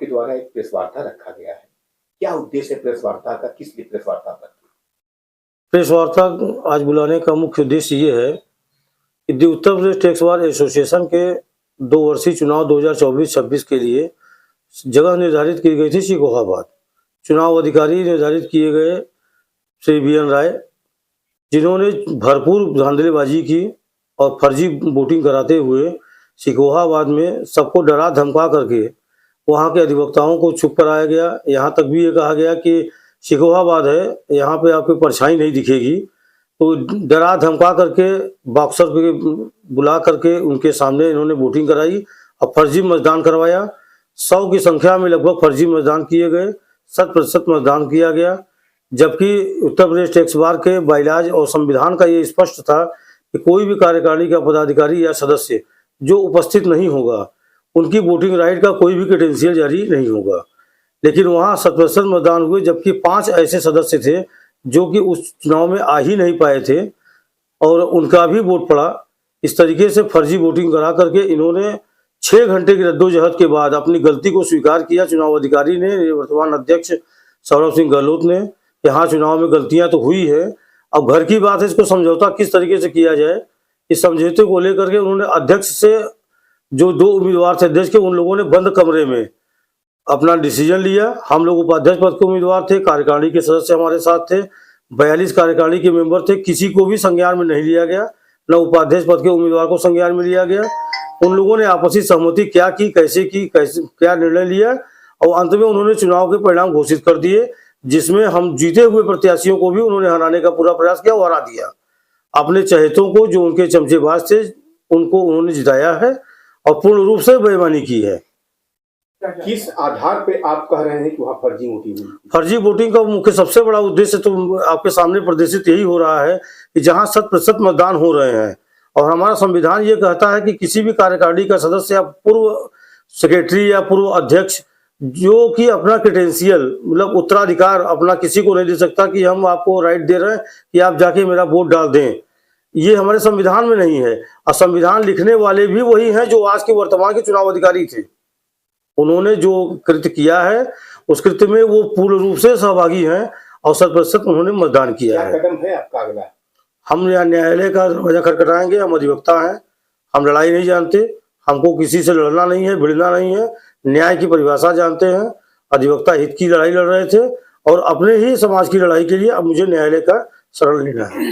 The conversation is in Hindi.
द्वारा एक प्रेस वार्ता रखा गया है, क्या उद्देश्य है प्रेस वार्ता का, किस लिए प्रेस वार्ता रखी? प्रेस वार्ता आज बुलाने का मुख्य उद्देश्य ये है कि Uttar Pradesh tax bar association के 2 वर्षीय चुनाव 2024-26 के लिए जगह निर्धारित की गई थी सिकोहाबाद। चुनाव अधिकारी निर्धारित किए गए श्री BN राय, जिन्होंने भरपूर धांधलीबाजी की और फर्जी वोटिंग कराते हुए सिकोहाबाद में सबको डरा धमका करके वहां के अधिवक्ताओं को चुप कराया गया। यहाँ तक भी ये कहा गया कि सिकोहाबाद है, यहाँ पे आपको परछाई नहीं दिखेगी। तो डरा धमका करके बॉक्सर के बुला करके उनके सामने इन्होंने वोटिंग कराई और फर्जी मतदान करवाया। 100 की संख्या में लगभग फर्जी मतदान किए गए, 100% मतदान किया गया। जबकि उत्तर प्रदेश टैक्स बार के बाइलाज और संविधान का ये स्पष्ट था कि कोई भी कार्यकारिणी का पदाधिकारी या सदस्य जो उपस्थित नहीं होगा, उनकी वोटिंग राइट का कोई भी क्रेडेंशियल जारी नहीं होगा। लेकिन वहाँ 100% मतदान हुए, जबकि 5 ऐसे सदस्य थे जो कि उस चुनाव में आ ही नहीं पाए थे और उनका भी वोट पड़ा। इस तरीके से फर्जी वोटिंग करा करके इन्होंने 6 घंटे की जद्दोजहद के बाद अपनी गलती को स्वीकार किया। चुनाव अधिकारी ने, वर्तमान अध्यक्ष सौरभ सिंह गहलोत ने, कि हाँ चुनाव में गलतियां तो हुई है, अब घर की बात है, इसको समझौता किस तरीके से किया जाए, इस समझौते को लेकर के उन्होंने अध्यक्ष से, जो 2 उम्मीदवार थे अध्यक्ष के, उन लोगों ने बंद कमरे में अपना डिसीजन लिया। हम लोग उपाध्यक्ष पद के उम्मीदवार थे, कार्यकारिणी के सदस्य हमारे साथ थे, 42 कार्यकारिणी के मेंबर थे, किसी को भी संज्ञान में नहीं लिया गया, न उपाध्यक्ष पद के उम्मीदवार को संज्ञान में लिया गया। उन लोगों ने आपसी सहमति क्या की, कैसे क्या निर्णय लिया और अंत में उन्होंने चुनाव के परिणाम घोषित कर दिए, जिसमें हम जीते हुए प्रत्याशियों को भी उन्होंने हराने का पूरा प्रयास किया और हरा दिया। अपने चहेतों को, जो उनके चमचेबाज थे, उनको उन्होंने जिताया है और पूर्ण रूप से बेईमानी की है। किस आधार पे आप कह रहे हैं कि वहाँ फर्जी वोटिंग हुई? फर्जी वोटिंग का मुख्य सबसे बड़ा उद्देश्य तो आपके सामने प्रदर्शित यही हो रहा है कि जहाँ 100% मतदान हो रहे हैं और हमारा संविधान ये कहता है कि किसी भी कार्यकारिणी का सदस्य या पूर्व सेक्रेटरी या पूर्व अध्यक्ष जो कि अपना क्रेडेंशियल, मतलब उत्तराधिकार अपना किसी को नहीं दे सकता कि हम आपको राइट दे रहे हैं कि आप जाके मेरा वोट डाल दें, ये हमारे संविधान में नहीं है। और संविधान लिखने वाले भी वही हैं जो आज के वर्तमान के चुनाव अधिकारी थे। उन्होंने जो कृत्य किया है उस कृत्य में वो पूर्ण रूप से सहभागी हैं और 100% उन्होंने मतदान किया है। कदम है आपका अगला? हम न्यायालय का दरवाजा खटखटाएंगे। हम अधिवक्ता हैं, हम लड़ाई नहीं जानते, हमको किसी से लड़ना नहीं है, भिड़ना नहीं है, न्याय की परिभाषा जानते हैं। अधिवक्ता हित की लड़ाई लड़ रहे थे और अपने ही समाज की लड़ाई के लिए अब मुझे न्यायालय का शरण लेना है।